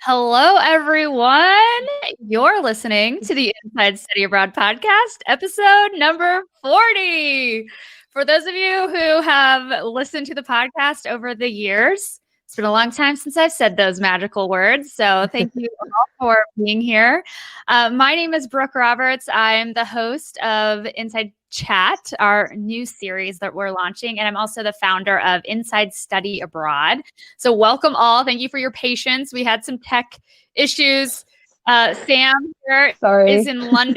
Hello, everyone. You're listening to the Inside Study Abroad podcast, episode number 40. For those of you who have listened to the podcast over the years, it's been a long time since I've said those magical words. So thank you all for being here. My name is Brooke Roberts. I'm the host of Inside Chat, our new series that we're launching. And I'm also the founder of Inside Study Abroad. So welcome all. Thank you for your patience. We had some tech issues. Sam here is in London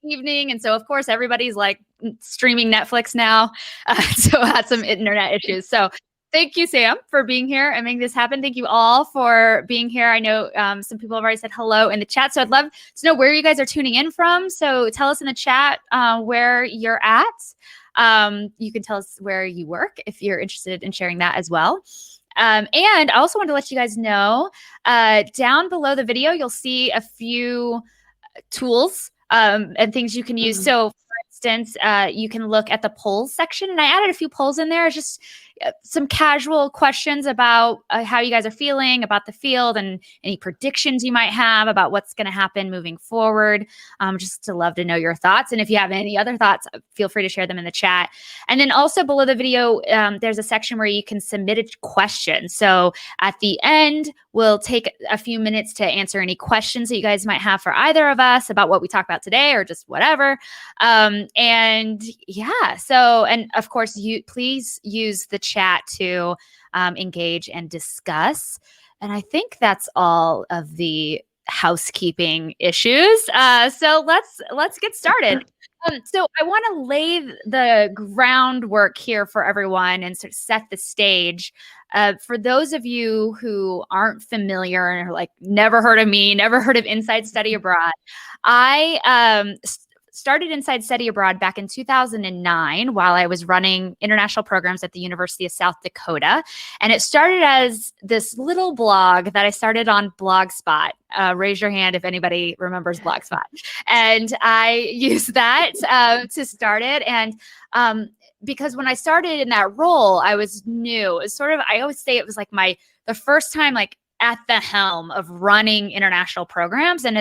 evening. And so, of course, everybody's like streaming Netflix now. So I had some internet issues. So thank you, Sam, for being here and making this happen. Thank you all for being here. I know some people have already said hello in the chat. So I'd love to know where you guys are tuning in from. So tell us in the chat where you're at. You can tell us where you work if you're interested in sharing that as well. And I also want to let you guys know down below the video, you'll see a few tools and things you can use. So for instance, you can look at the polls section, and I added a few polls in there, just some casual questions about how you guys are feeling about the field and any predictions you might have about what's going to happen moving forward. Just to love to know your thoughts. And if you have any other thoughts, feel free to share them in the chat. And then also below the video, there's a section where you can submit a question. So at the end, we'll take a few minutes to answer any questions that you guys might have for either of us about what we talked about today or just whatever. And yeah, so, and of course, please use the chat to engage and discuss. And I think that's all of the housekeeping issues. So let's get started. So I want to lay the groundwork here for everyone and sort of set the stage. For those of you who aren't familiar and are like, never heard of me, never heard of Inside Study Abroad, I started Inside Study Abroad back in 2009 while I was running international programs at the University of South Dakota. And it started as this little blog that I started on Blogspot. Raise your hand if anybody remembers Blogspot. And I used that to start it. And because when I started in that role, I was new. It was sort of, I always say it was like the first time like at the helm of running international programs. And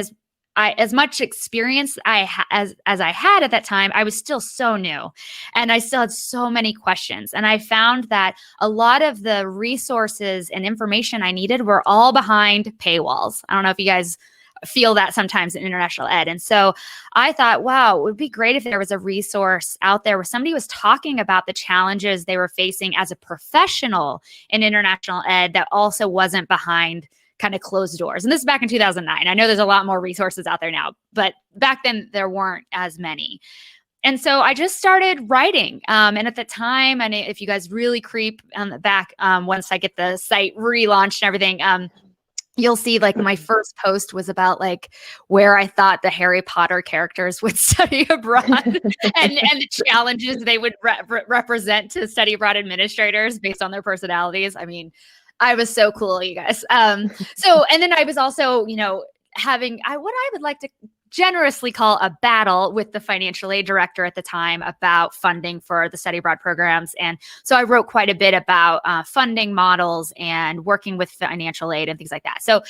as much experience as I had at that time, I was still so new and I still had so many questions. And I found that a lot of the resources and information I needed were all behind paywalls. I don't know if you guys feel that sometimes in international ed. And so I thought, wow, it would be great if there was a resource out there where somebody was talking about the challenges they were facing as a professional in international ed that also wasn't behind kind of closed doors. And this is back in 2009. I know there's a lot more resources out there now, but back then there weren't as many. And so I just started writing. And at the time, and if you guys really creep on the back, once I get the site relaunched and everything, you'll see like my first post was about like where I thought the Harry Potter characters would study abroad and the challenges they would represent to study abroad administrators based on their personalities. I mean, I was so cool, you guys. And then I was also, having what I would like to generously call a battle with the financial aid director at the time about funding for the study abroad programs. And so I wrote quite a bit about funding models and working with financial aid and things like that. So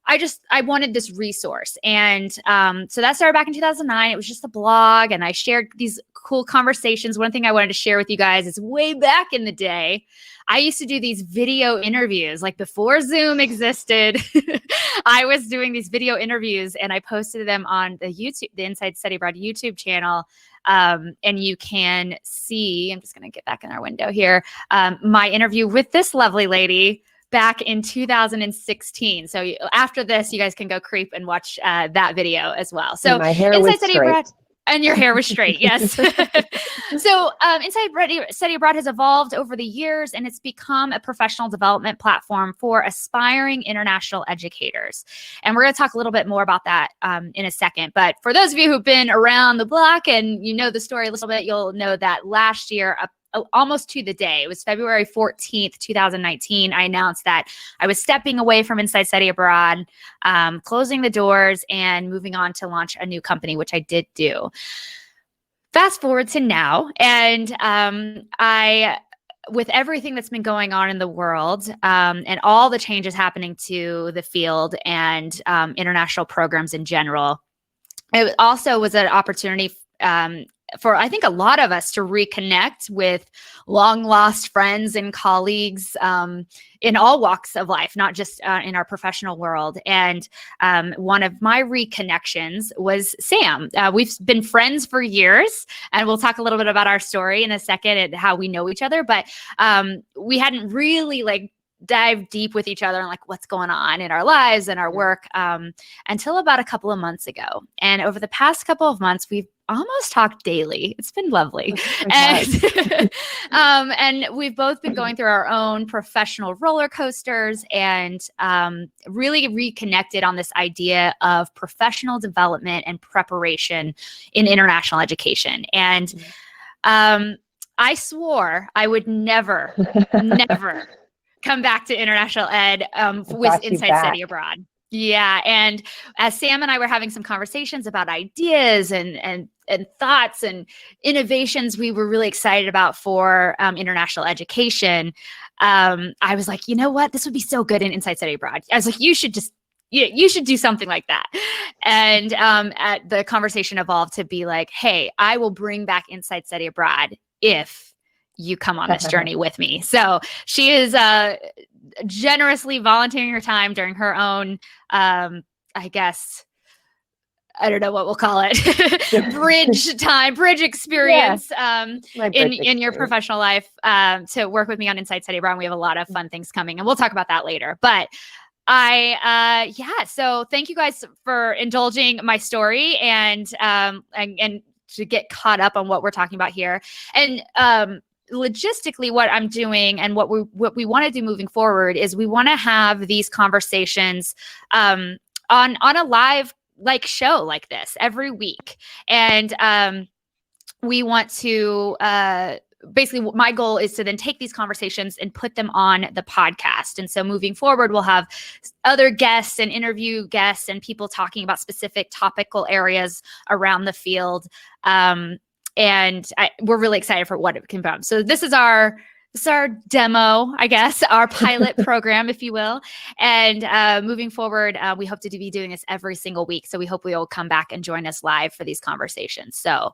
I wanted this resource. And so that started back in 2009. It was just a blog and I shared these cool conversations. One thing I wanted to share with you guys is way back in the day, I used to do these video interviews, like before Zoom existed. I was doing these video interviews and I posted them on the Inside Study Abroad YouTube channel. And you can see, I'm just going to get back in our window here, my interview with this lovely lady back in 2016. So after this, you guys can go creep and watch that video as well. So my hair was straight. And your hair was straight, yes. So Inside Study Abroad has evolved over the years, and it's become a professional development platform for aspiring international educators. And we're going to talk a little bit more about that in a second. But for those of you who've been around the block and you know the story a little bit, you'll know that last year, almost to the day, it was February 14th, 2019, I announced that I was stepping away from Inside Study Abroad, closing the doors and moving on to launch a new company, which I did do. Fast forward to now, and I with everything that's been going on in the world, and all the changes happening to the field and international programs in general, it also was an opportunity for, I think, a lot of us to reconnect with long lost friends and colleagues in all walks of life, not just in our professional world. And one of my reconnections was Sam. We've been friends for years, and we'll talk a little bit about our story in a second and how we know each other. But we hadn't really dive deep with each other and what's going on in our lives and our work until about a couple of months ago. And over the past couple of months, we've almost talked daily. It's been lovely. And, and we've both been going through our own professional roller coasters and really reconnected on this idea of professional development and preparation in international education. And I swore I would never come back to international ed with Inside Study Abroad. Yeah. And as Sam and I were having some conversations about ideas and thoughts and innovations we were really excited about for international education, I was like, you know what? This would be so good in Inside Study Abroad. I was like, you should do something like that. And the conversation evolved to be like, hey, I will bring back Inside Study Abroad if you come on this journey with me. So she is generously volunteering her time during her own, I guess, I don't know what we'll call it, bridge experience in your professional life to work with me on Inside Study Abroad. We have a lot of fun things coming, and we'll talk about that later. But so thank you guys for indulging my story and to get caught up on what we're talking about here. And logistically, what I'm doing and what we want to do moving forward is we want to have these conversations on a live show like this every week. And we want to basically, my goal is to then take these conversations and put them on the podcast. And so moving forward, we'll have other guests and interview guests and people talking about specific topical areas around the field. And we're really excited for what it can become. So this is our demo, I guess, our pilot program, if you will. And moving forward, we hope to be doing this every single week. So we hope you'll come back and join us live for these conversations. So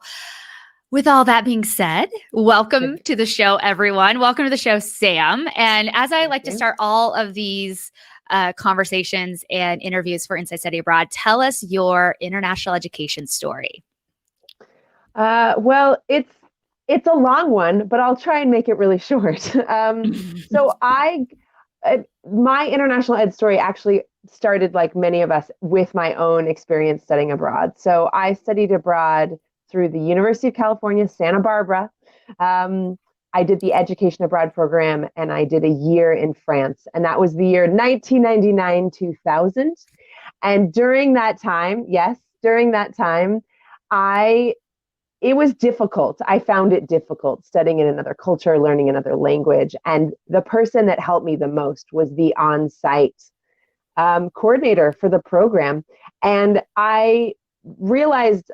with all that being said, welcome to the show, everyone. Welcome to the show, Sam. And as I like to start all of these conversations and interviews for Inside Study Abroad, tell us your international education story. Well, it's a long one, but I'll try and make it really short. So my international ed story actually started, like many of us, with my own experience studying abroad. So I studied abroad through the University of California, Santa Barbara. I did the Education Abroad program, and I did a year in France. And that was the year 1999-2000. And during that time, it was difficult. I found it difficult studying in another culture, learning another language. And the person that helped me the most was the on-site coordinator for the program. And I realized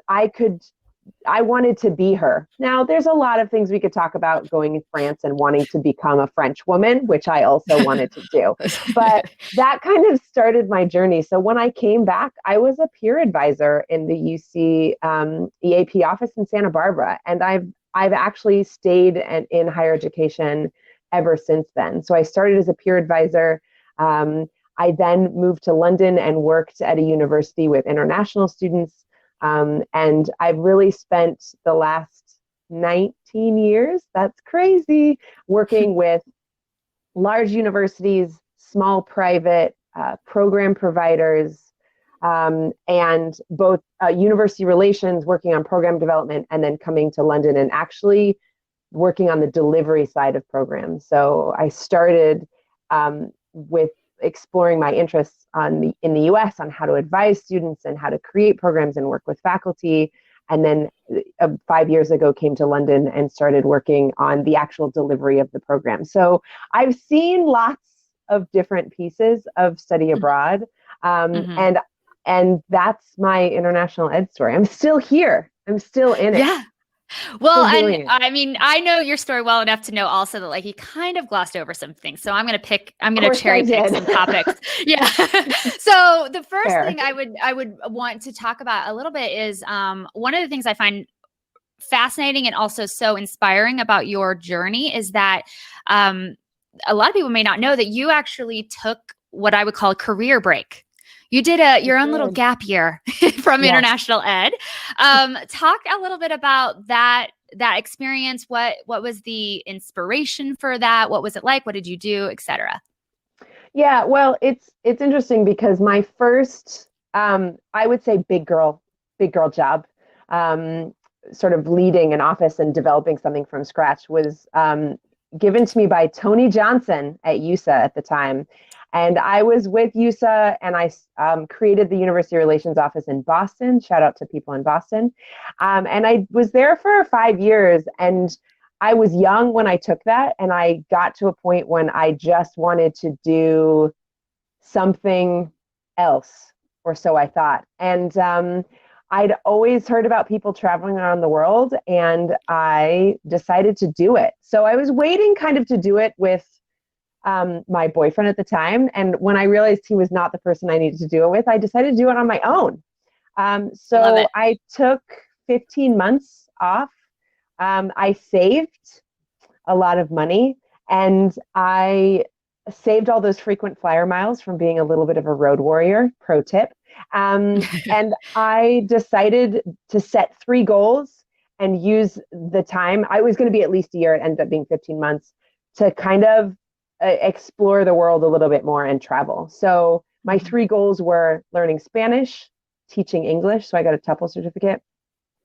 I wanted to be her. Now, there's a lot of things we could talk about going in France and wanting to become a French woman, which I also wanted to do. But that kind of started my journey. So when I came back, I was a peer advisor in the UC EAP office in Santa Barbara. And I've actually stayed in higher education ever since then. So I started as a peer advisor. I then moved to London and worked at a university with international students. And I've really spent the last 19 years, that's crazy, working with large universities, small private program providers, and both university relations, working on program development, and then coming to London and actually working on the delivery side of programs. So I started with exploring my interests in the US on how to advise students and how to create programs and work with faculty. And then 5 years ago came to London and started working on the actual delivery of the program. So I've seen lots of different pieces of study abroad. And that's my international ed story. I'm still here. I'm still in it. Yeah. Well, for and doing it. I mean, I know your story well enough to know also that like you kind of glossed over some things. So I'm Of gonna course I cherry pick did. some topics. Yeah. So the first Fair. thing I would want to talk about a little bit is one of the things I find fascinating and also so inspiring about your journey is that um, a lot of people may not know that you actually took what I would call a career break. You did I your own little did. gap year from Yes. international ed. Talk a little bit about that experience. What was the inspiration for that? What was it like? What did you do, etc.? Yeah, well, it's interesting because my first, I would say big girl job, um, sort of leading an office and developing something from scratch was given to me by Tony Johnson at USA at the time. And I was with USA and I created the University Relations Office in Boston. Shout out to people in Boston. And I was there for 5 years. And I was young when I took that, and I got to a point when I just wanted to do something else, or so I thought. And I'd always heard about people traveling around the world, and I decided to do it. So I was waiting kind of to do it with my boyfriend at the time. And when I realized he was not the person I needed to do it with, I decided to do it on my own. Love So it. I took 15 months off. I saved a lot of money, and I saved all those frequent flyer miles from being a little bit of a road warrior. Pro tip. And I decided to set 3 goals and use the time. I was going to be at least a year. It ended up being 15 months to kind of explore the world a little bit more and travel. So my 3 goals were learning Spanish, teaching English. So I got a TOEFL certificate,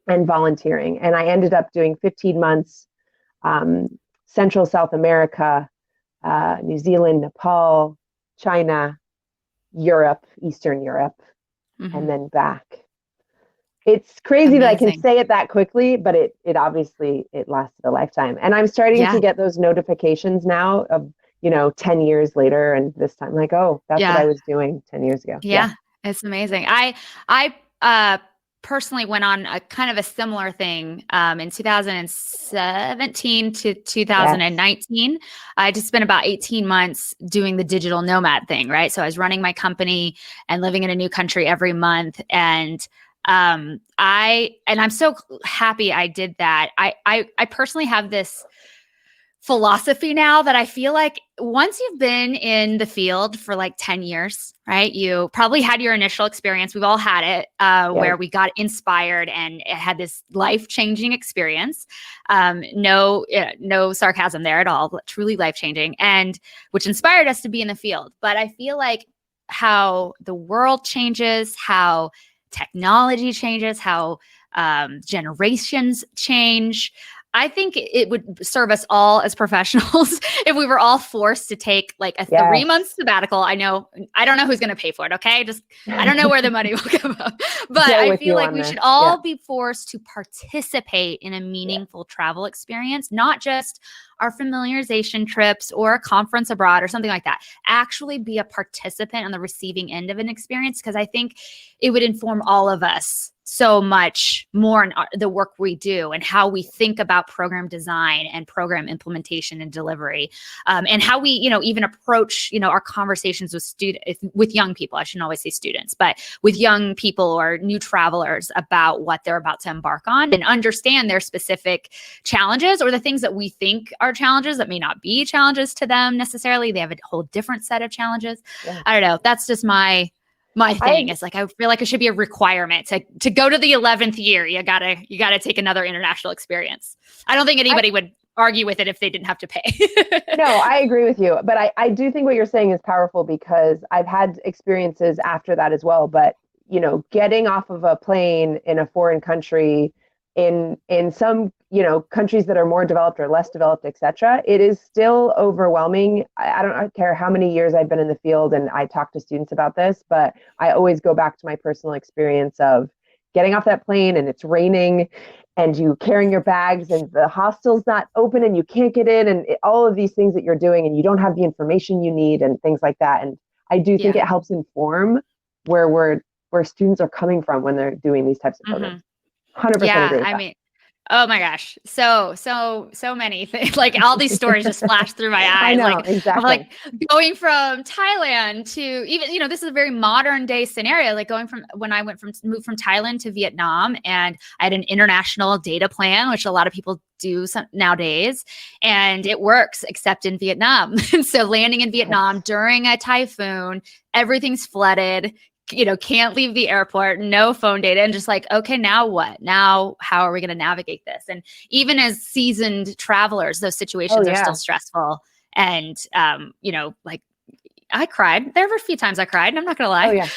and volunteering. And I ended up doing 15 months, um, Central South America, New Zealand, Nepal, China, Europe, Eastern Europe, and then back. It's crazy that I can Amazing. say it that quickly, but it obviously it lasted a lifetime. And I'm starting to Yeah. get those notifications now of, 10 years later, and this time like, oh, that's what I Yeah. was doing 10 years ago. Yeah. Yeah, it's amazing. I personally went on a kind of a similar thing in 2017 to Yes. 2019. I just spent about 18 months doing the digital nomad thing, right? So I was running my company and living in a new country every month. And I'm so happy I did that. I personally have this philosophy now that I feel like once you've been in the field for like 10 years, right? You probably had your initial experience. We've all had it Yeah. where we got inspired and it had this life-changing experience. No sarcasm there at all, truly life-changing, and which inspired us to be in the field. But I feel like how the world changes, how technology changes, how generations change. I think it would serve us all as professionals if we were all forced to take like a Yes. 3 month sabbatical. I don't know who's going to pay for it. Okay. I don't know where the money will come from, but Joe I with feel you like on we this. should Yeah. all be forced to participate in a Yeah. meaningful travel experience, not just our familiarization trips or a conference abroad or something like that. Actually be a participant on the receiving end of an experience. Cause I think it would inform all of us so much more in the work we do and how we think about program design and program implementation and delivery, and how we, even approach, our conversations with young people. I shouldn't always say students, but with young people or new travelers about what they're about to embark on and understand their specific challenges or the things that we think are challenges that may not be challenges to them necessarily. They have a whole different set of challenges. Yeah. I don't know. That's just my thing. I Is like I feel like it should be a requirement to go to the 11th year. You gotta take another international experience. I don't think I anybody would argue with it if they didn't have to pay. No, I agree with you. But I do think what you're saying is powerful because I've had experiences after that as well. But, getting off of a plane in a foreign country in some, countries that are more developed or less developed, et cetera, it is still overwhelming. I don't care how many years I've been in the field and I talk to students about this, but I always go back to my personal experience of getting off that plane and it's raining and you carrying your bags and the hostel's not open and you can't get in and all of these things that you're doing and you don't have the information you need and things like that. And I do think Yeah. it helps inform where students are coming from when they're doing these types of programs. 100% Yeah. agree with I that. mean, Oh my gosh. So many things. Like all these stories just flash through my I eyes. know, Like I'm exactly. like going from Thailand to even, this is a very modern day scenario. Like going from when I moved from Thailand to Vietnam, and I had an international data plan, which a lot of people do nowadays, and it works except in Vietnam. And so landing in Vietnam Yes. during a typhoon, everything's flooded, can't leave the airport, no phone data, and just like, okay, now what? Now, how are we going to navigate this? And even as seasoned travelers, those Oh, situations are still yeah. stressful. And, like I cried. There were a few times I cried, and I'm not going to Oh, lie. yeah.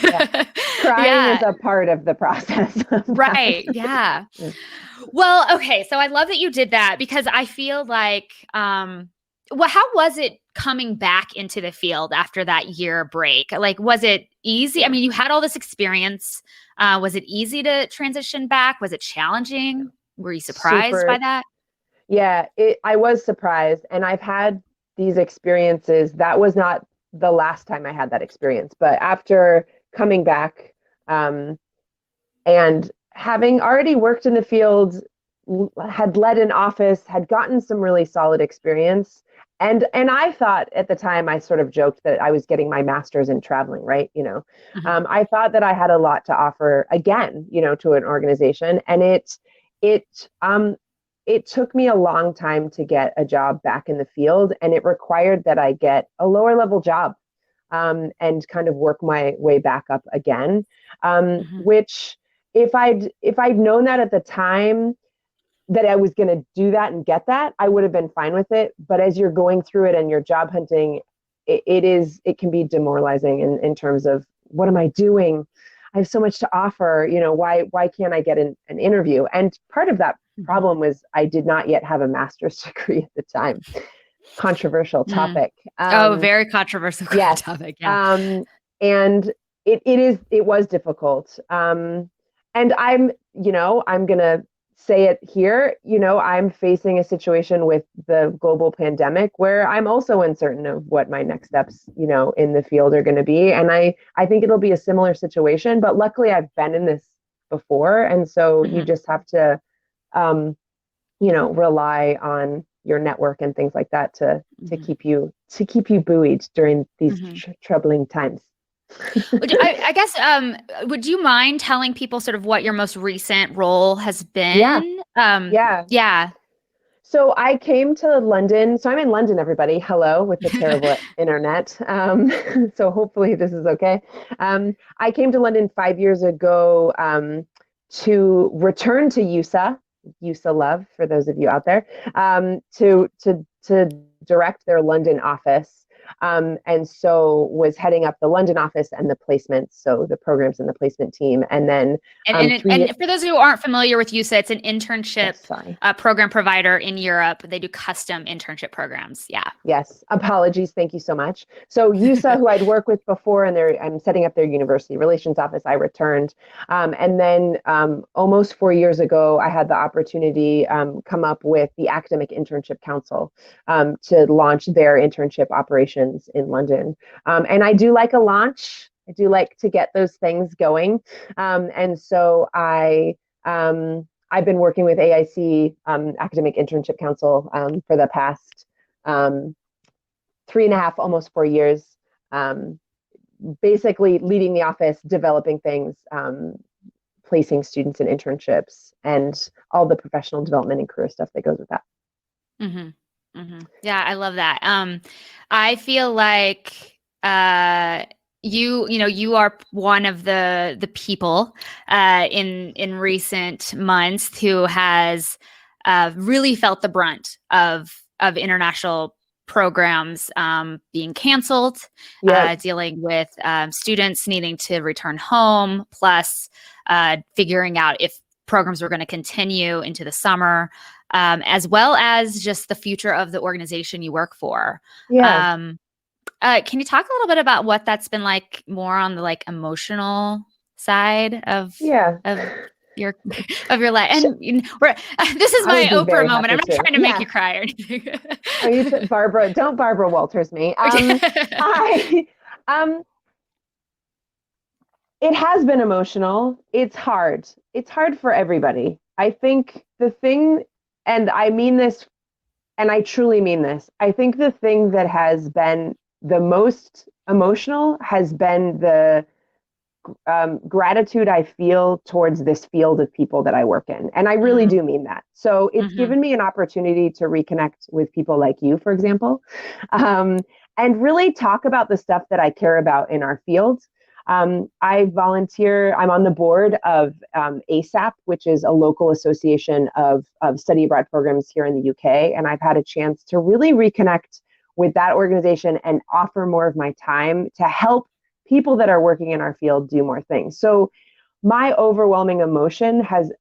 Yeah. Crying is Yeah. a part of the process of that. Right. Yeah. Yeah. Well, okay. So I love that you did that, because I feel like, well, how was it coming back into the field after that year break? Like, was it easy? I mean, you had all this experience. Was it easy to transition back? Was it challenging? Were you surprised by Super. that? Yeah, I was surprised. And I've had these experiences. That was not the last time I had that experience. But after coming back, um, and having already worked in the field, had led an office, had gotten some really solid experience. And I thought at the time, I sort of joked that I was getting my master's in traveling, right? Mhm. I thought that I had a lot to offer again, to an organization. And it it took me a long time to get a job back in the field, and it required that I get a lower level job, and kind of work my way back up again. Mhm. Which, if I'd known that at the time that I was going to do that and get that, I would have been fine with it. But as you're going through it and you're job hunting, it can be demoralizing in terms of, what am I doing? I have so much to offer. Why can't I get an interview? And part of that Mhm. problem was I did not yet have a master's degree at the time. Controversial Mm. topic. Oh, very controversial Yes. topic. Yeah. Um, and it was difficult. And I'm gonna say it here, I'm facing a situation with the global pandemic where I'm also uncertain of what my next steps, in the field are gonna be. And I think it'll be a similar situation, but luckily I've been in this before. And so you Mhm. just have to, um, rely on your network and things like that to Mhm. keep you buoyed during these Mhm. troubling times. I guess, would you mind telling people sort of what your most recent role has Yeah, been? yeah. Yeah. So I came to London. So I'm in London, everybody. Hello, with the terrible internet. So hopefully this is okay. I came to London 5 years ago, to return to USA Love, for those of you out there, to direct their London office. And so was heading up the London office and the placements, so the programs and the placement team. And then And and, it, 3 years. and for those who aren't familiar with USA, it's an internship Yes, sorry. program provider in Europe. They do custom internship programs. Yeah. Yes, apologies. Thank you so much. So USA, who I'd worked with before, and I'm setting up their university relations office. I returned, and then almost 4 years ago, I had the opportunity come up with the Academic Internship Council, to launch their internship operations in London. And I do like a launch. I do like to get those things going, and so I've been working with AIC, Academic Internship Council, for the past, 3.5, almost 4 years, um, basically leading the office, developing things, placing students in internships, and all the professional development and career stuff that goes with that. Hmm. Hmm. Yeah, I love that. I feel like you are one of the people in recent months who has really felt the brunt of international programs being canceled, Yep. dealing with students needing to return home, plus figuring out if programs were going to continue into the summer, as well as just the future of the organization you work for. Yeah. Um, can you talk a little bit about what that's been like, more on the like emotional side Yeah. of your of your life? Sh- And this is I would my be Oprah very moment. happy I'm not to. trying to make Yeah. you cry or anything. Oh, Barbara, don't Barbara Walters me. I, um, it has been emotional. It's hard. It's hard for everybody. I think the thing, and I mean this, and I truly mean this, I think the thing that has been the most emotional has been the gratitude I feel towards this field of people that I work in. And I really do mean that. So it's given me an opportunity to reconnect with people like you, for example, and really talk about the stuff that I care about in our field. I volunteer, I'm on the board of ASAP, which is a local association of study abroad programs here in the UK. And I've had a chance to really reconnect with that organization and offer more of my time to help people that are working in our field do more things. So my overwhelming emotion has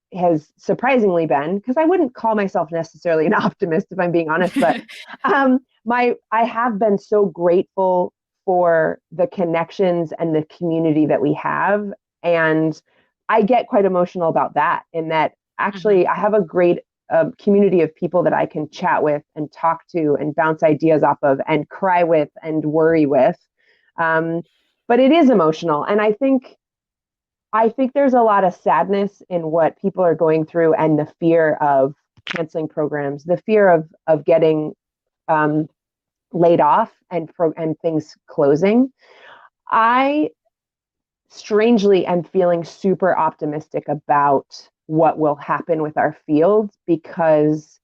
surprisingly been, because I wouldn't call myself necessarily an optimist if I'm being honest, but I have been so grateful for the connections and the community that we have. And I get quite emotional about that, in that actually I have a great community of people that I can chat with and talk to and bounce ideas off of and cry with and worry with. But it is emotional. And I think there's a lot of sadness in what people are going through, and the fear of canceling programs, the fear of getting laid off and things closing. I strangely am feeling super optimistic about what will happen with our field, because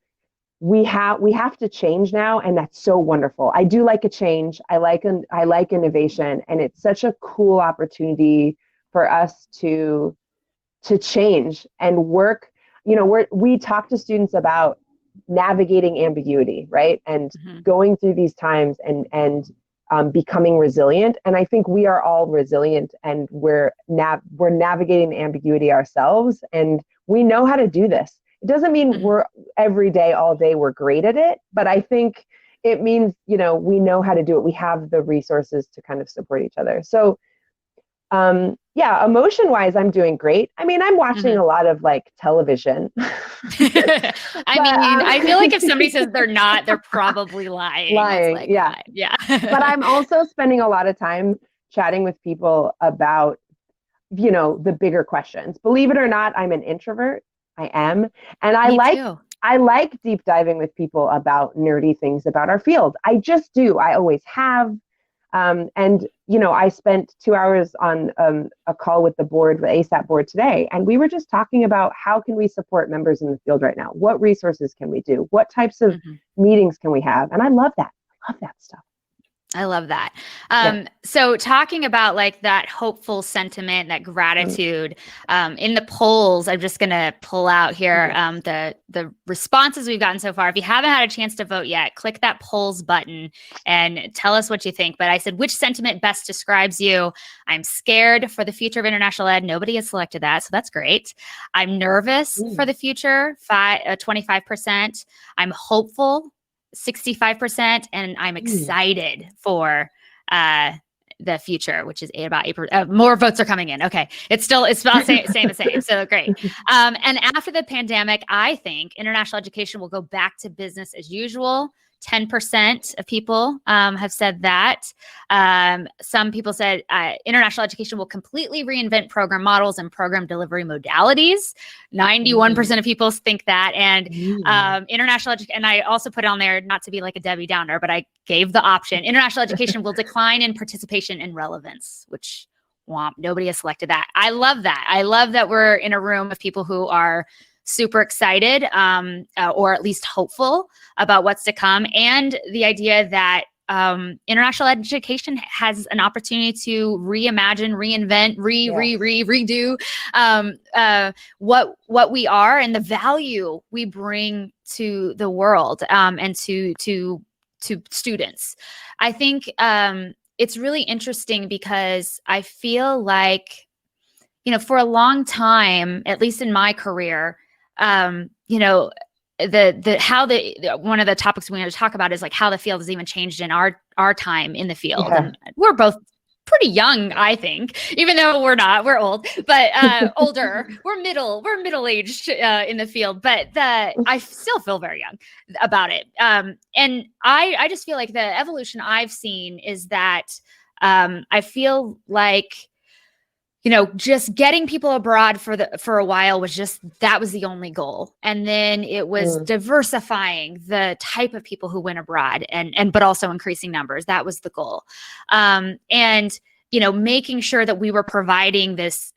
we have to change now, and that's so wonderful. I do like a change. I like innovation, and it's such a cool opportunity for us to change and work. You know, we talk to students about navigating ambiguity, right? And going through these times and becoming resilient. And I think we are all resilient, and we're navigating the ambiguity ourselves, and we know how to do this. It doesn't mean we're every day, all day, we're great at it, but I think it means, you know, we know how to do it. We have the resources to kind of support each other. So yeah, emotion wise, I'm doing great. I mean, I'm watching a lot of like television. I feel like if somebody says they're not, they're probably lying. Lying, yeah. Yeah. But I'm also spending a lot of time chatting with people about, you know, the bigger questions. Believe it or not, I'm an introvert. I am. And I like deep diving with people about nerdy things about our field. I just do. I always have. And, you know, I spent 2 hours on a call with the board, the ASAP board today, and we were just talking about how can we support members in the field right now? What resources can we do? What types of meetings can we have? And I love that. I love that stuff. I love that. So talking about like that hopeful sentiment, that gratitude, in the polls, I'm just going to pull out here the responses we've gotten so far. If you haven't had a chance to vote yet, click that polls button and tell us what you think. But I said, which sentiment best describes you? I'm scared for the future of international ed. Nobody has selected that, so that's great. I'm nervous for the future, 25%. I'm hopeful, 65%, and I'm excited for the future, which is about 8%. More votes are coming in. Okay, it's about staying the same. So great. And after the pandemic, I think international education will go back to business as usual. 10% of people have said that. Some people said international education will completely reinvent program models and program delivery modalities. 91% of people think that. And international education, and I also put on there, not to be like a Debbie Downer, but I gave the option. International education will decline in participation and relevance, which nobody has selected that. I love that. I love that we're in a room of people who are super excited, or at least hopeful about what's to come. And the idea that international education has an opportunity to reimagine, reinvent, redo what we are and the value we bring to the world, and to students. I think it's really interesting because I feel like, you know, for a long time, at least in my career, you know, one of the topics we want to talk about is like how the field has even changed in our time in the field. Yeah. And we're both pretty young, I think, even though we're not, we're old, but older, we're middle-aged in the field, but I still feel very young about it. And I just feel like the evolution I've seen is that I feel like, just getting people abroad for a while was that was the only goal. And then it was diversifying the type of people who went abroad but also increasing numbers. That was the goal. And, making sure that we were providing this,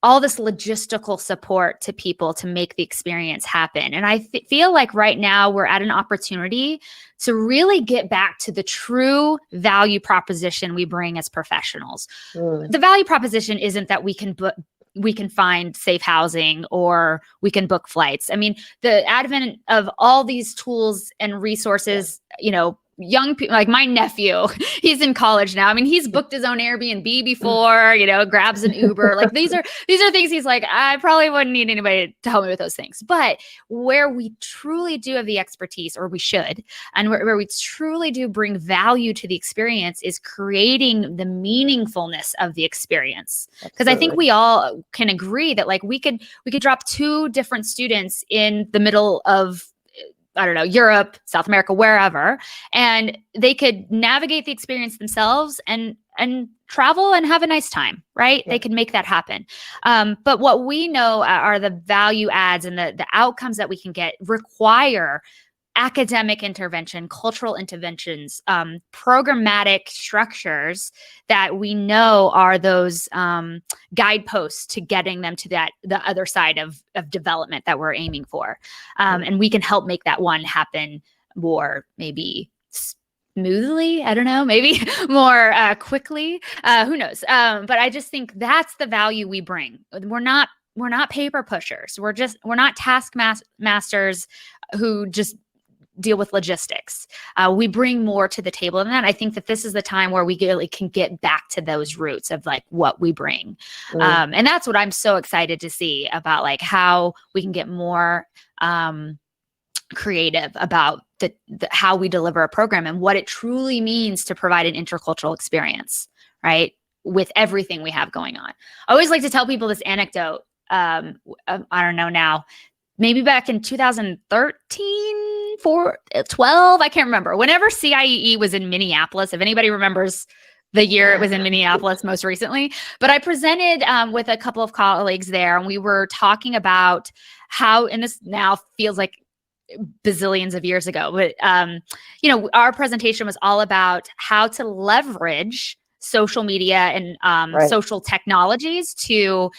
all this logistical support to people to make the experience happen. And I feel like right now we're at an opportunity to really get back to the true value proposition we bring as professionals. The value proposition isn't that we can find safe housing or we can book flights. I mean, the advent of all these tools and resources, young people, like my nephew, he's in college now. I mean, he's booked his own Airbnb before, grabs an Uber. Like these are things he's like, I probably wouldn't need anybody to help me with those things. But where we truly do have the expertise, or we should, and where we truly do bring value to the experience is creating the meaningfulness of the experience. Because I think we all can agree that like we could drop two different students in the middle of, I don't know, Europe, South America, wherever, and they could navigate the experience themselves and travel and have a nice time, right? Yeah. They could make that happen. But what we know are the value adds and the outcomes that we can get require academic intervention, cultural interventions, programmatic structures that we know are those guideposts to getting them to the other side of development that we're aiming for. And we can help make that one happen more maybe smoothly. I don't know, maybe more quickly. Who knows? But I just think that's the value we bring. We're not paper pushers. We're not task masters who just deal with logistics. We bring more to the table than that. I think that this is the time where we really can get back to those roots of like what we bring. And that's what I'm so excited to see about like how we can get more creative about the how we deliver a program and what it truly means to provide an intercultural experience, right? With everything we have going on. I always like to tell people this anecdote. I don't know now, maybe back in 2013, 12, I can't remember. Whenever CIEE was in Minneapolis, if anybody remembers the year it was in Minneapolis most recently, but I presented with a couple of colleagues there, and we were talking about how, and this now feels like bazillions of years ago, but our presentation was all about how to leverage social media and social technologies to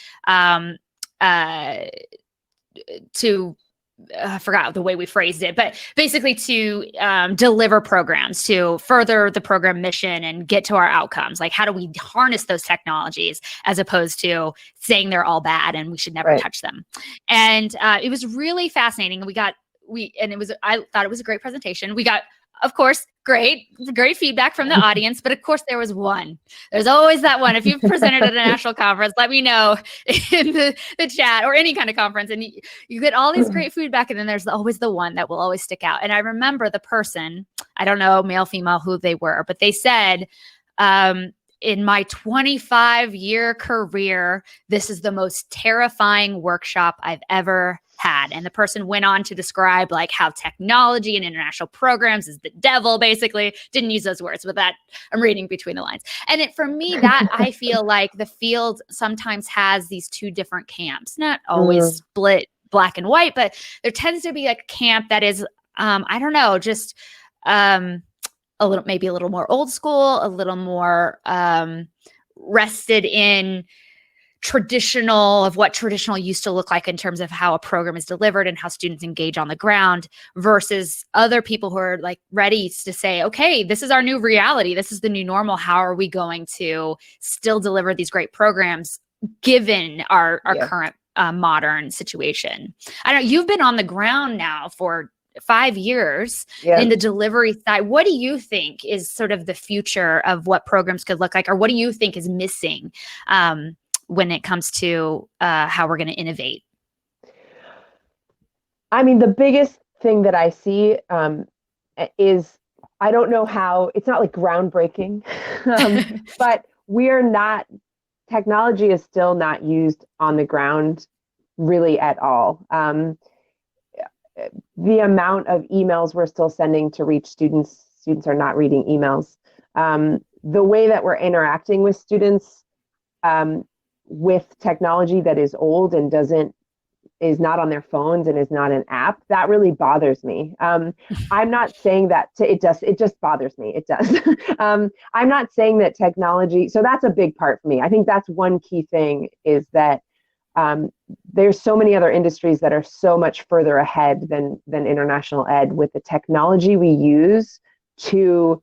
I forgot the way we phrased it, but basically to deliver programs to further the program mission and get to our outcomes. Like, how do we harness those technologies as opposed to saying they're all bad and we should never touch them? And it was really fascinating. I thought it was a great presentation. We got, of course, great feedback from the audience, but of course there was one. There's always that one. If you've presented at a national conference, let me know in the chat or any kind of conference, and you get all these great feedback, and then there's always the one that will always stick out. And I remember the person, I don't know, male, female, who they were, but they said, in my 25-year career, this is the most terrifying workshop I've ever had. And the person went on to describe like how technology and international programs is the devil, basically. Didn't use those words, but that I'm reading between the lines. And for me, that I feel like the field sometimes has these two different camps, not always split black and white, but there tends to be like a camp that is, I don't know, just maybe a little more old school, a little more rested in what traditional used to look like in terms of how a program is delivered and how students engage on the ground, versus other people who are like ready to say, okay, this is our new reality. This is the new normal. How are we going to still deliver these great programs given our current modern situation? I don't know, you've been on the ground now for 5 years in the delivery side. What do you think is sort of the future of what programs could look like, or what do you think is missing when it comes to how we're going to innovate? I mean, the biggest thing that I see is, I don't know how, it's not like groundbreaking, but technology is still not used on the ground really at all. The amount of emails we're still sending to reach students are not reading emails. The way that we're interacting with students with technology that is old and is not on their phones and is not an app, that really bothers me. I'm not saying that it just bothers me. It does. I'm not saying that technology, so that's a big part for me. I think that's one key thing is that there's so many other industries that are so much further ahead than international ed with the technology we use to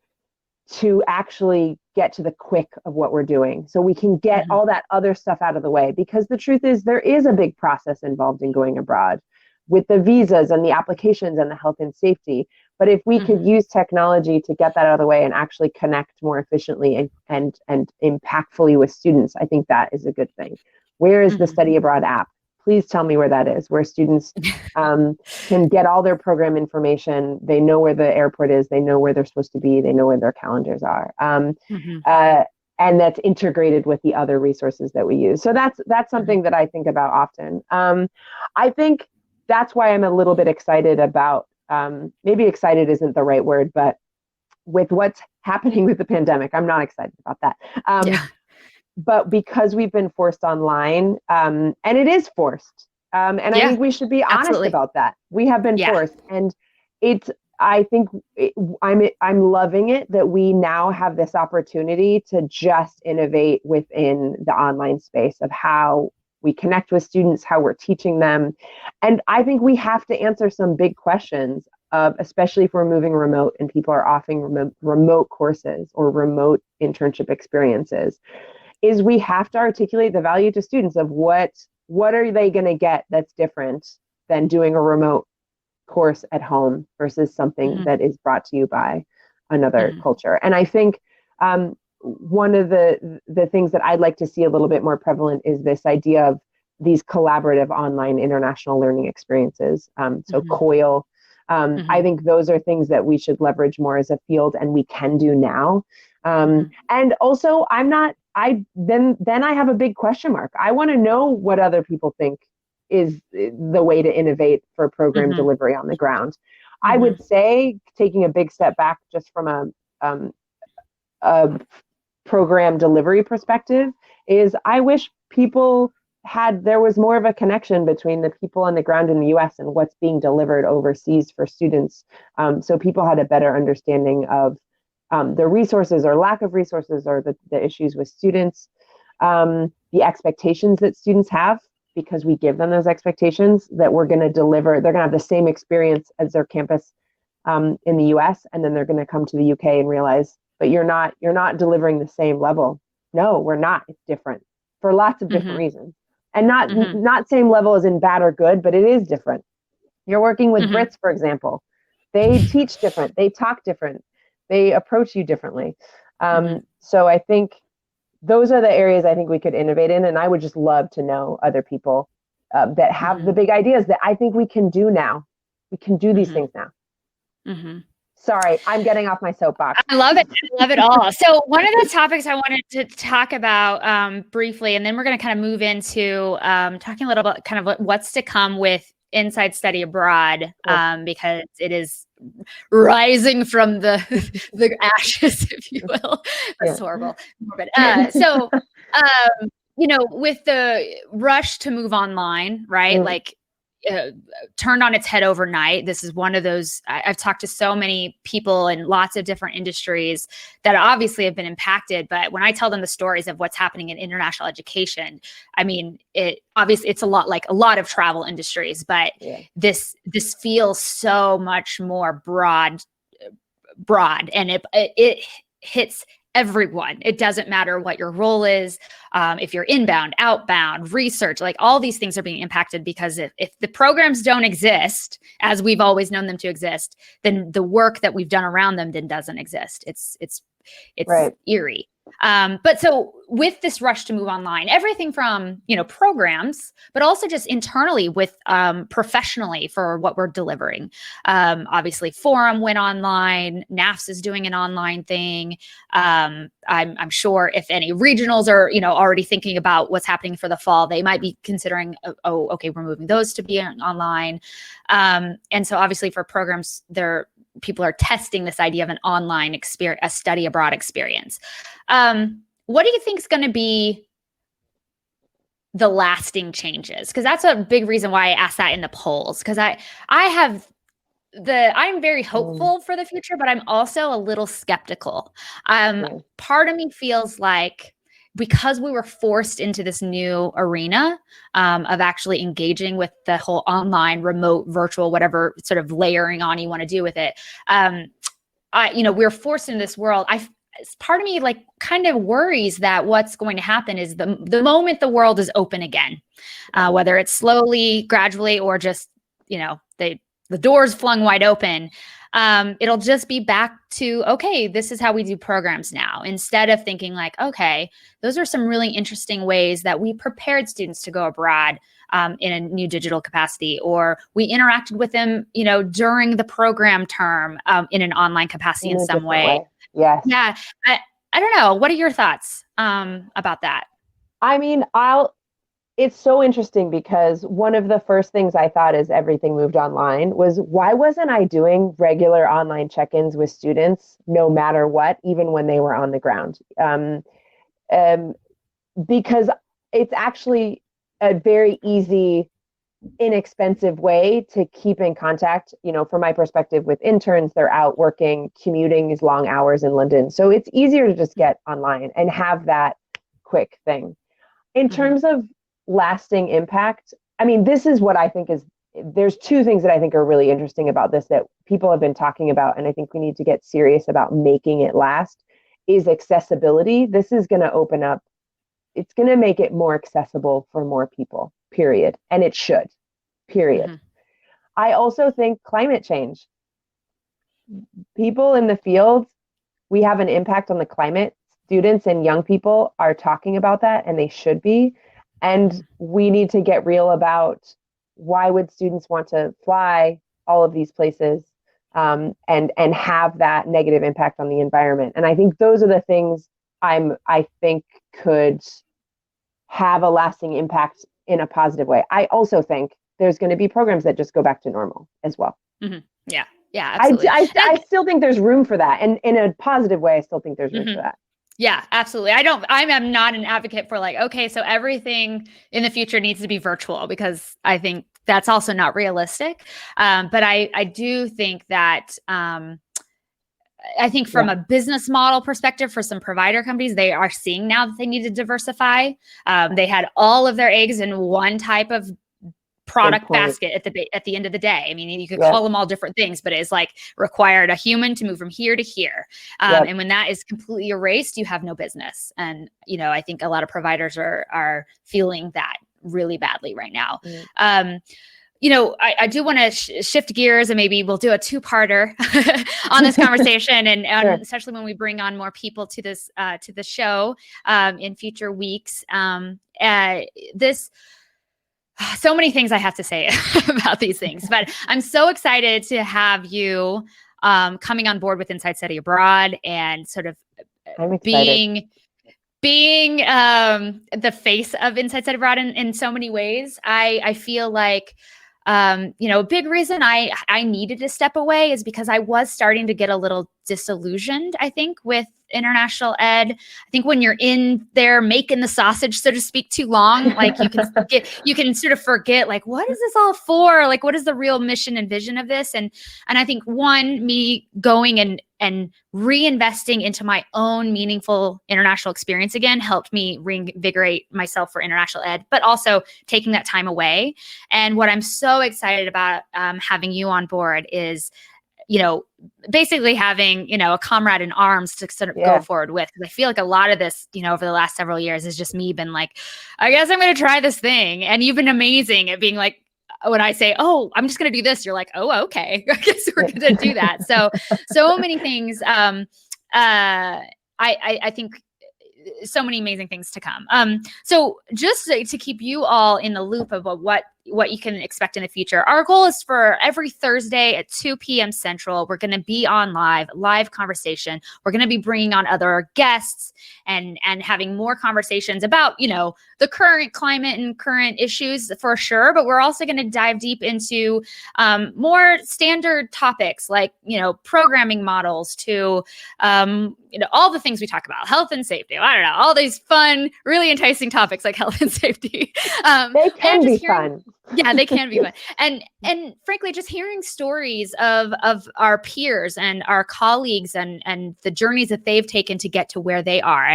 actually get to the quick of what we're doing. So we can get all that other stuff out of the way, because the truth is there is a big process involved in going abroad with the visas and the applications and the health and safety. But if we could use technology to get that out of the way and actually connect more efficiently and impactfully with students, I think that is a good thing. Where is the Study Abroad app? Please tell me where that is, where students can get all their program information. They know where the airport is. They know where they're supposed to be. They know where their calendars are. And that's integrated with the other resources that we use. So that's something that I think about often. I think that's why I'm a little bit excited about, maybe excited isn't the right word, but with what's happening with the pandemic, I'm not excited about that. But because we've been forced online, and it is forced, and I think we should be honest about that. We have been forced, and I'm loving it that we now have this opportunity to just innovate within the online space of how we connect with students, how we're teaching them. And I think we have to answer some big questions, especially if we're moving remote and people are offering remote courses or remote internship experiences, is we have to articulate the value to students of what are they going to get that's different than doing a remote course at home versus something that is brought to you by another culture. And I think one of the things that I'd like to see a little bit more prevalent is this idea of these collaborative online international learning experiences. So COIL, I think those are things that we should leverage more as a field, and we can do now. And also, then I have a big question mark. I want to know what other people think is the way to innovate for program delivery on the ground. I would say, taking a big step back just from a program delivery perspective, is I wish there was more of a connection between the people on the ground in the US and what's being delivered overseas for students. So people had a better understanding of the resources or lack of resources, or the issues with students, the expectations that students have, because we give them those expectations that we're going to deliver. They're going to have the same experience as their campus in the US, and then they're going to come to the UK and realize, but you're not delivering the same level. No, we're not. It's different for lots of different reasons. And not same level as in bad or good, but it is different. You're working with Brits, for example. They teach different. They talk different. They approach you differently. So I think those are the areas I think we could innovate in. And I would just love to know other people that have the big ideas that I think we can do now. We can do these things now. Sorry, I'm getting off my soapbox. I love it. I love it all. So one of the topics I wanted to talk about briefly, and then we're going to kind of move into talking a little bit kind of what's to come with Inside Study Abroad, because it is rising from the ashes, if you will. That's horrible. Morbid. So, with the rush to move online, right? Like, turned on its head overnight. This is one of those, I've talked to so many people in lots of different industries that obviously have been impacted. But when I tell them the stories of what's happening in international education, I mean, it's a lot like a lot of travel industries, but this feels so much more broad, and it hits everyone. It doesn't matter what your role is. If you're inbound, outbound, research, like all these things are being impacted, because if the programs don't exist as we've always known them to exist, then the work that we've done around them then doesn't exist. It's eerie. But so with this rush to move online, everything from, programs, but also just internally with professionally for what we're delivering. Obviously Forum went online, NAFS is doing an online thing. I'm sure if any regionals are, already thinking about what's happening for the fall, they might be considering, okay, we're moving those to be online. And so obviously for programs, people are testing this idea of an online experience, a study abroad experience. What do you think is going to be the lasting changes? Because that's a big reason why I asked that in the polls. Because I'm very hopeful for the future, but I'm also a little skeptical. Part of me feels like because we were forced into this new arena of actually engaging with the whole online, remote, virtual, whatever sort of layering on you want to do with it, we're forced into this world. Part of me like kind of worries that what's going to happen is the moment the world is open again, whether it's slowly, gradually, or just, the doors flung wide open, it'll just be back to, okay, this is how we do programs now, instead of thinking like, okay, those are some really interesting ways that we prepared students to go abroad in a new digital capacity, or we interacted with them, during the program term in an online capacity in some way. Yes. Yeah. I don't know. What are your thoughts about that? I mean, it's so interesting because one of the first things I thought as everything moved online was, why wasn't I doing regular online check-ins with students no matter what, even when they were on the ground? Because it's actually a very easy, inexpensive way to keep in contact. From my perspective with interns, they're out working, commuting these long hours in London. So it's easier to just get online and have that quick thing. In terms of lasting impact, I mean, this is what I think there's two things that I think are really interesting about this that people have been talking about, and I think we need to get serious about making it last, is accessibility. This is going to open up, it's going to make it more accessible for more people, period. And it should, period. I also think climate change. People in the field, we have an impact on the climate. Students and young people are talking about that, and they should be. And we need to get real about, why would students want to fly all of these places and have that negative impact on the environment. And I think those are the things I think could have a lasting impact in a positive way. I also think there's going to be programs that just go back to normal as well. Yeah, absolutely. I still think there's room for that. And in a positive way, I still think there's room for that. Yeah, absolutely. I'm not an advocate for like, okay, so everything in the future needs to be virtual, because I think that's also not realistic. But I do think that, I think from a business model perspective for some provider companies, they are seeing now that they need to diversify. They had all of their eggs in one type of product basket at the end of the day. I mean, you could call them all different things, but it's like required a human to move from here to here. And when that is completely erased, you have no business. And, I think a lot of providers are feeling that really badly right now. I do want to shift gears, and maybe we'll do a two-parter on this conversation, and especially when we bring on more people to this to the show in future weeks. So many things I have to say about these things, but I'm so excited to have you coming on board with Inside Study Abroad, and sort of being the face of Inside Study Abroad in so many ways. I feel like, a big reason I needed to step away is because I was starting to get a little disillusioned, I think, with international ed. I think when you're in there making the sausage, so to speak, too long, like you can sort of forget, like, what is this all for? Like, what is the real mission and vision of this? And I think me going and reinvesting into my own meaningful international experience again helped me reinvigorate myself for international ed, but also taking that time away. And what I'm so excited about having you on board is, basically having, a comrade in arms to sort of go forward with. Because I feel like a lot of this, over the last several years is just me been like, I guess I'm going to try this thing. And you've been amazing at being like, when I say, oh, I'm just going to do this, you're like, oh, okay, I guess we're going to do that. So many things. I think so many amazing things to come. So just to keep you all in the loop of what what you can expect in the future. Our goal is for every Thursday at 2 p.m. Central, we're going to be on live conversation. We're going to be bringing on other guests and having more conversations about, the current climate and current issues for sure. But we're also going to dive deep into more standard topics like, programming models to, all the things we talk about, health and safety. I don't know, all these fun, really enticing topics like health and safety. They can be fun. Yeah, they can be fun. And frankly, just hearing stories of our peers and our colleagues and the journeys that they've taken to get to where they are.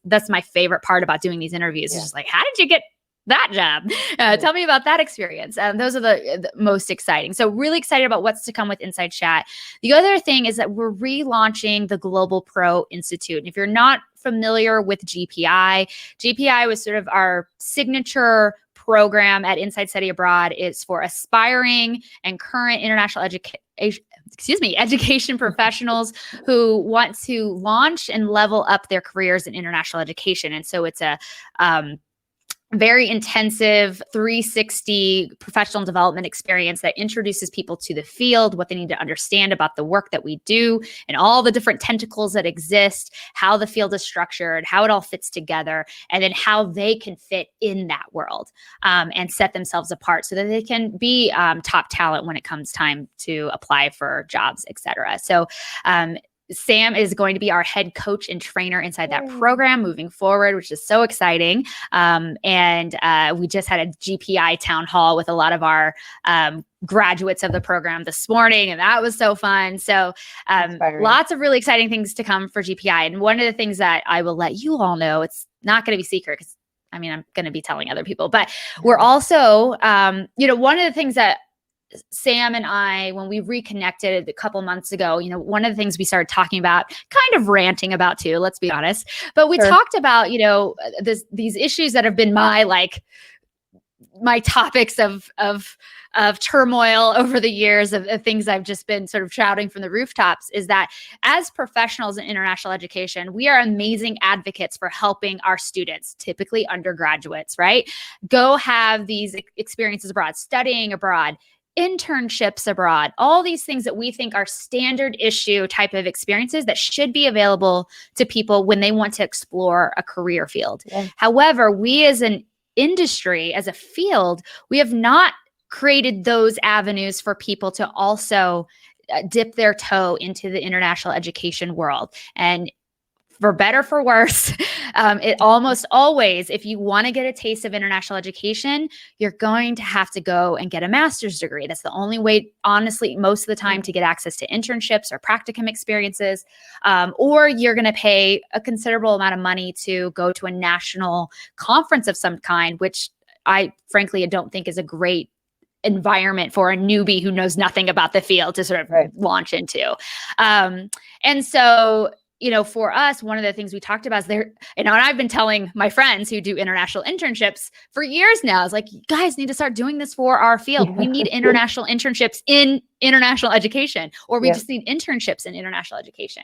That's my favorite part about doing these interviews. It's just like, how did you get that job? Tell me about that experience. Those are the most exciting. So really excited about what's to come with Inside Chat. The other thing is that we're relaunching the Global Pro Institute. And if you're not familiar with GPI was sort of our signature program at Inside Study Abroad. Is for aspiring and current international education professionals who want to launch and level up their careers in international education. And so it's a very intensive 360 professional development experience that introduces people to the field, what they need to understand about the work that we do and all the different tentacles that exist, how the field is structured, how it all fits together, and then how they can fit in that world and set themselves apart so that they can be top talent when it comes time to apply for jobs, et cetera. So Sam is going to be our head coach and trainer inside that program moving forward, which is so exciting. And we just had a GPI town hall with a lot of our graduates of the program this morning, and that was so fun. So lots of really exciting things to come for GPI. And one of the things that I will let you all know, it's not going to be secret because I'm going to be telling other people, but we're also, one of the things that Sam and I, when we reconnected a couple months ago, one of the things we started talking about, kind of ranting about too, let's be honest, but we talked about, these issues that have been my topics of turmoil over the years of things I've just been sort of shouting from the rooftops, is that as professionals in international education, we are amazing advocates for helping our students, typically undergraduates, right? Go have these experiences abroad, studying abroad, internships abroad, all these things that we think are standard issue type of experiences that should be available to people when they want to explore a career field. Yeah. However, we as an industry, as a field, we have not created those avenues for people to also dip their toe into the international education world. And for better, for worse, it almost always, if you want to get a taste of international education, you're going to have to go and get a master's degree. That's the only way, honestly, most of the time, to get access to internships or practicum experiences, or you're going to pay a considerable amount of money to go to a national conference of some kind, which I frankly don't think is a great environment for a newbie who knows nothing about the field to sort of launch into. And so, for us, one of the things we talked about is and I've been telling my friends who do international internships for years now, is like, you guys need to start doing this for our field. We need international internships in international education, or we just need internships in international education.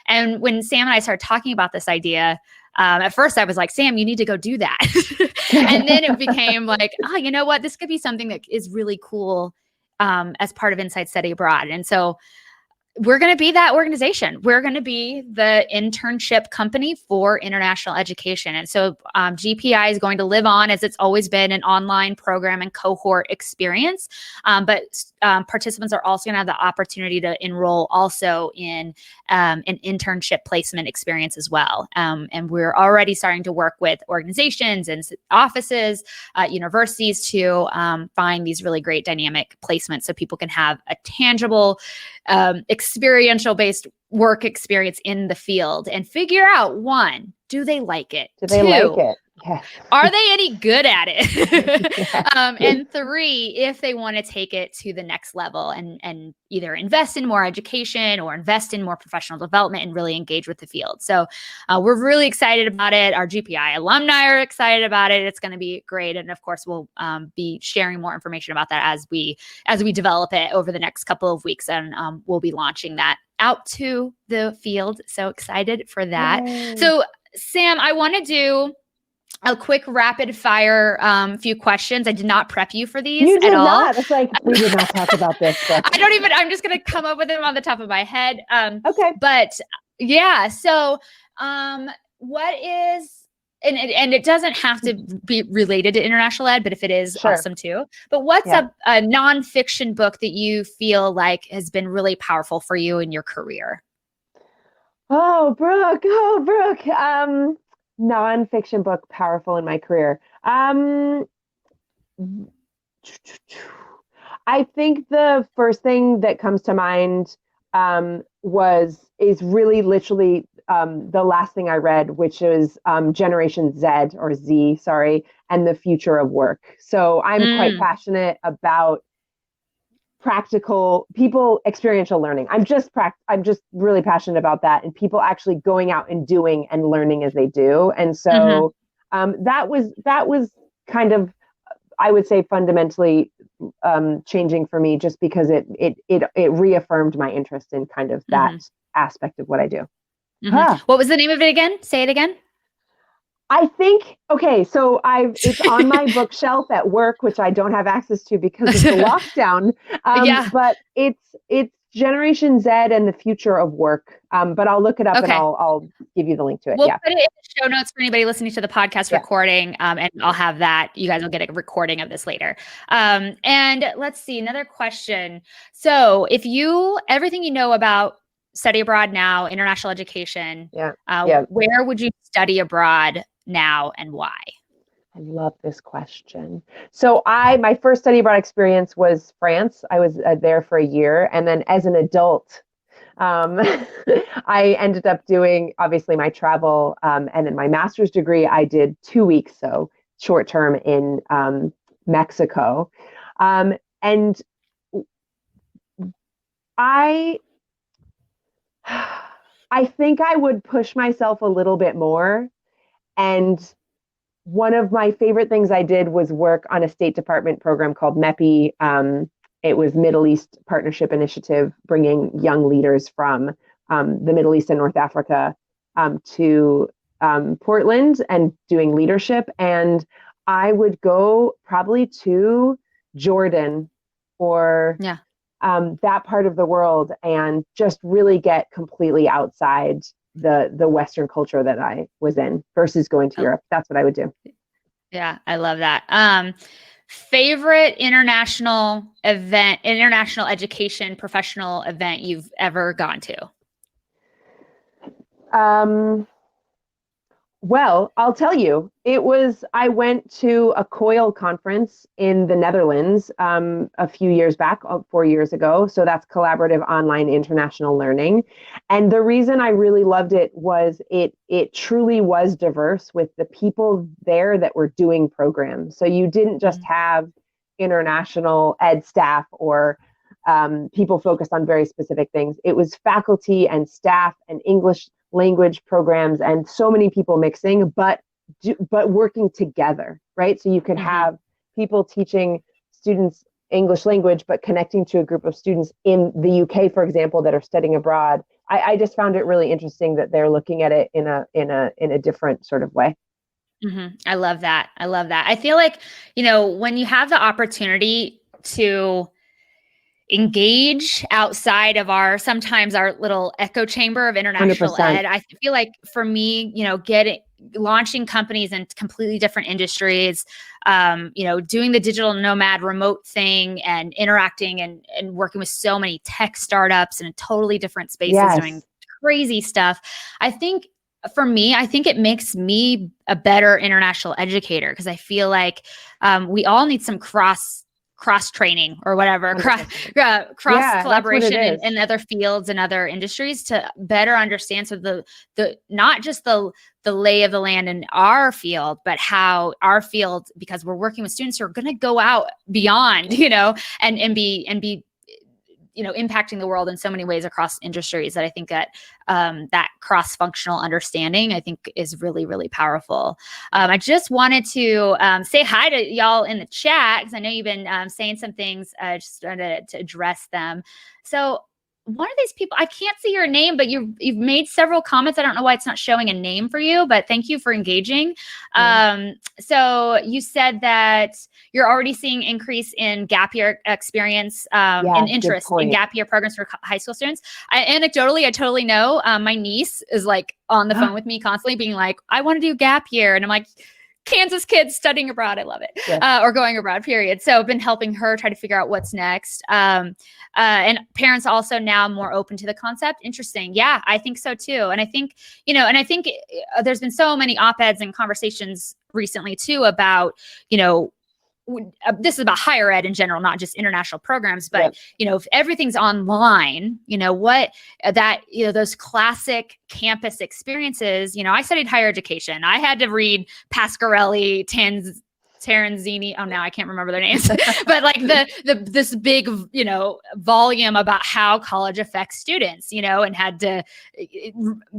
And when Sam and I started talking about this idea, at first I was like, Sam, you need to go do that. And then it became like, oh, you know what? This could be something that is really cool as part of Inside Study Abroad. And so we're going to be that organization. We're going to be the internship company for international education. And so GPI is going to live on as it's always been, an online program and cohort experience. But participants are also going to have the opportunity to enroll also in an internship placement experience as well. And we're already starting to work with organizations and offices, universities to find these really great dynamic placements so people can have a tangible experiential based work experience in the field and figure out, one, do they like it? Do they like it? Yes. Are they any good at it? And three, if they want to take it to the next level and either invest in more education or invest in more professional development and really engage with the field. So we're really excited about it. Our GPI alumni are excited about it. It's going to be great. And of course, we'll be sharing more information about that as we develop it over the next couple of weeks. And we'll be launching that out to the field. So excited for that. Yay. So Sam, I want to do a quick rapid fire few questions. I did not prep you for these You did at all. not. It's like, we did not talk about this, Brooke. I'm just going to come up with them on the top of my head. Okay. But yeah, so what is, and it doesn't have to be related to international ed, but if it is, Sure. awesome too. But what's a nonfiction book that you feel like has been really powerful for you in your career? Oh, Brooke. Nonfiction book powerful in my career. I think the first thing that comes to mind is really literally the last thing I read, which is Generation Z or Z, sorry, and the future of work. So I'm quite passionate about practical people experiential learning. I'm just really passionate about that, and people actually going out and doing and learning as they do. And so that was kind of, I would say, fundamentally changing for me, just because it reaffirmed my interest in kind of that aspect of what I do. What was the name of it again? Say it again. I think, okay, so it's on my bookshelf at work, which I don't have access to because of the lockdown. But it's Generation Z and the future of work. But I'll look it up and I'll give you the link to it. We'll put it in the show notes for anybody listening to the podcast recording. And I'll have that. You guys will get a recording of this later. And let's see, another question. So if everything you know about study abroad now, international education, where would you study abroad now and why? I love this question. So my first study abroad experience was France. I was there for a year. And then as an adult, I ended up doing, obviously, my travel. And then my master's degree, I did 2 weeks, so short term in Mexico. And I think I would push myself a little bit more. And one of my favorite things I did was work on a State Department program called MEPI. It was Middle East Partnership Initiative, bringing young leaders from the Middle East and North Africa to Portland and doing leadership. And I would go probably to Jordan or that part of the world and just really get completely outside the Western culture that I was in versus going to Europe. That's what I would do. Yeah, I love that. Favorite international education, professional event you've ever gone to? Well, I'll tell you, I went to a COIL conference in the Netherlands a few years back, 4 years ago. So that's Collaborative Online International Learning. And the reason I really loved it was it truly was diverse with the people there that were doing programs. So you didn't just have international ed staff or people focused on very specific things. It was faculty and staff and English language programs and so many people mixing, but working together, right? So you could have people teaching students English language, but connecting to a group of students in the UK, for example, that are studying abroad. I just found it really interesting that they're looking at it in a different sort of way. I love that. I feel like, when you have the opportunity to engage outside of sometimes our little echo chamber of international 100%. ed. I feel like for me, launching companies in completely different industries, doing the digital nomad remote thing and interacting and working with so many tech startups in totally different spaces, doing crazy stuff. I think for me, it makes me a better international educator because I feel like we all need some cross training or whatever, cross collaboration in other fields and other industries to better understand the not just the lay of the land in our field, but how our field, because we're working with students who are going to go out beyond, and be impacting the world in so many ways across industries, that I think that that cross-functional understanding, I think, is really, really powerful. I just wanted to say hi to y'all in the chat because I know you've been saying some things. Just wanted to address them. So one of these people, I can't see your name, but you've made several comments. I don't know why it's not showing a name for you, but thank you for engaging. So you said that you're already seeing increase in gap year experience and interest in gap year programs for high school students. Anecdotally, I totally know. My niece is like on the phone with me constantly being like, I want to do gap year. And I'm like, Kansas kids studying abroad. I love it. Yeah. Or going abroad, period. So I've been helping her try to figure out what's next. And parents also now more open to the concept. Interesting. Yeah, I think so too. And I think, there's been so many op-eds and conversations recently too about, this is about higher ed in general, not just international programs, but, if everything's online, those classic campus experiences, I studied higher education. I had to read Pasquarelli, Teranzini. Oh, now I can't remember their names, but like this big, volume about how college affects students, and had to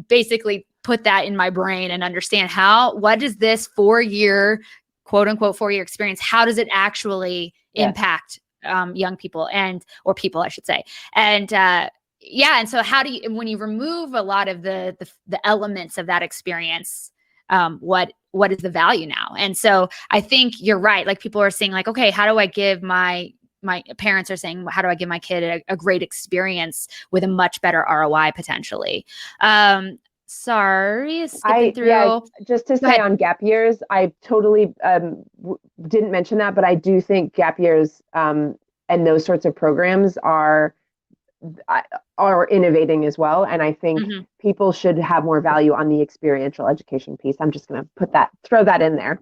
basically put that in my brain and understand what is this 4-year quote unquote 4-year experience? How does it actually impact young people or people, I should say. And and so how do you, when you remove a lot of the elements of that experience, what is the value now? And so I think you're right. Like people are saying like, okay, how do I give my parents are saying, how do I give my kid a great experience with a much better ROI potentially? Sorry, skipping through. Yeah, just to say on gap years, I totally didn't mention that, but I do think gap years and those sorts of programs are innovating as well. And I think people should have more value on the experiential education piece. I'm just going to throw that in there.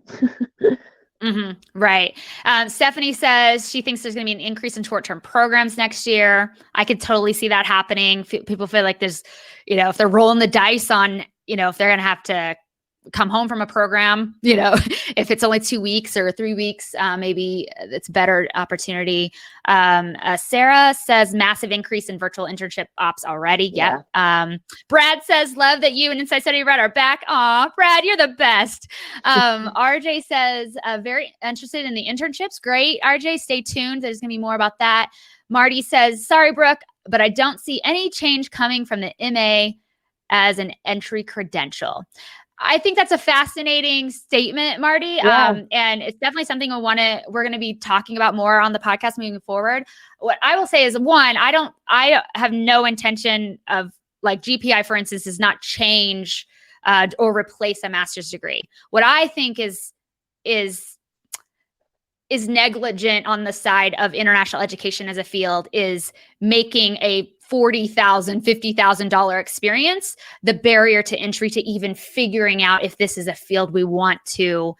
Right. Stephanie says she thinks there's going to be an increase in short-term programs next year. I could totally see that happening. People feel like there's, if they're rolling the dice on, if they're going to have to come home from a program, if it's only 2 weeks or 3 weeks, maybe it's better opportunity. Sarah says massive increase in virtual internship ops already. Yep. Brad says, love that you and Inside Study Abroad are back. Aw, Brad, you're the best. RJ says, very interested in the internships. Great. RJ, stay tuned. There's going to be more about that. Marty says, sorry, Brooke, but I don't see any change coming from the MA as an entry credential. I think that's a fascinating statement, Marty. And it's definitely something we're going to be talking about more on the podcast moving forward. What I will say is, one, I have no intention of, like, GPI, for instance, does not change or replace a master's degree. What I think is negligent on the side of international education as a field is making a $40,000, $50,000 experience the barrier to entry to even figuring out if this is a field we want to,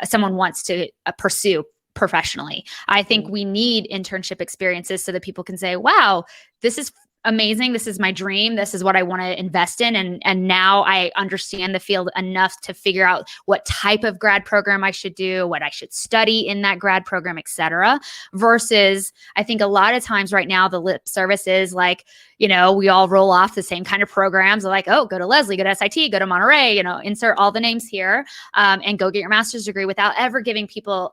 someone wants to pursue professionally. I think we need internship experiences so that people can say, wow, this is amazing. This is my dream. This is what I want to invest in. And now I understand the field enough to figure out what type of grad program I should do, what I should study in that grad program, et cetera. Versus, I think a lot of times right now, the lip service is like, we all roll off the same kind of programs. Like, oh, go to Leslie, go to SIT, go to Monterey, insert all the names here, and go get your master's degree without ever giving people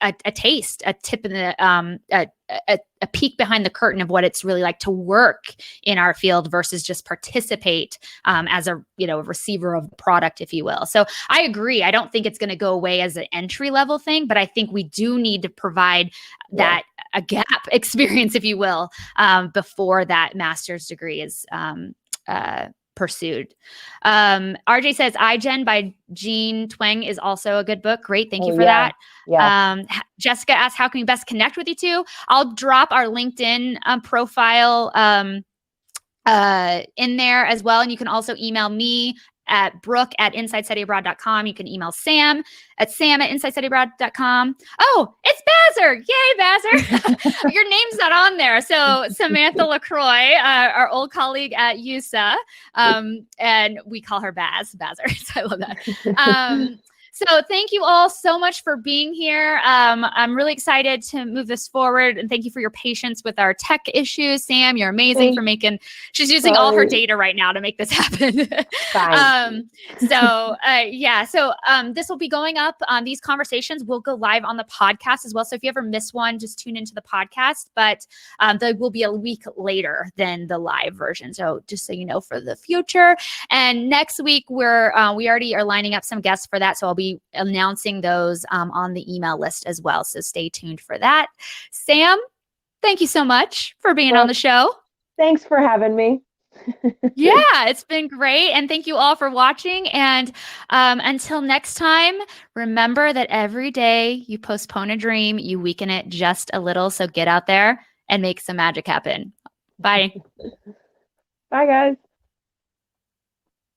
a taste, a tip in the, a peek behind the curtain of what it's really like to work in our field versus just participate as a receiver of the product, if you will. So I agree. I don't think it's going to go away as an entry level thing, but I think we do need to provide that a gap experience, if you will, before that master's degree is pursued. RJ says iGen by Jean Tweng is also a good book. Great. Thank you for that. Yeah. Jessica asks, how can we best connect with you two? I'll drop our LinkedIn profile in there as well. And you can also email me at brooke@insidestudyabroad.com. You can email Sam at insidestudyabroad.com. Oh, it's Bazzer. Yay, Bazzer. Your name's not on there. So Samantha LaCroix, our old colleague at USA, and we call her Bazzer. So I love that. So thank you all so much for being here. I'm really excited to move this forward, and thank you for your patience with our tech issues. Sam, you're amazing for making, she's using all her data right now to make this happen. This will be going up. These conversations will go live on the podcast as well. So if you ever miss one, just tune into the podcast, but they will be a week later than the live version. So just so you know for the future. And next week, we already are lining up some guests for that. So I'll be announcing those on the email list as well. So stay tuned for that. Sam, thank you so much for being on the show. Thanks for having me. Yeah, it's been great. And thank you all for watching. And until next time, remember that every day you postpone a dream, you weaken it just a little. So get out there and make some magic happen. Bye. Bye, guys.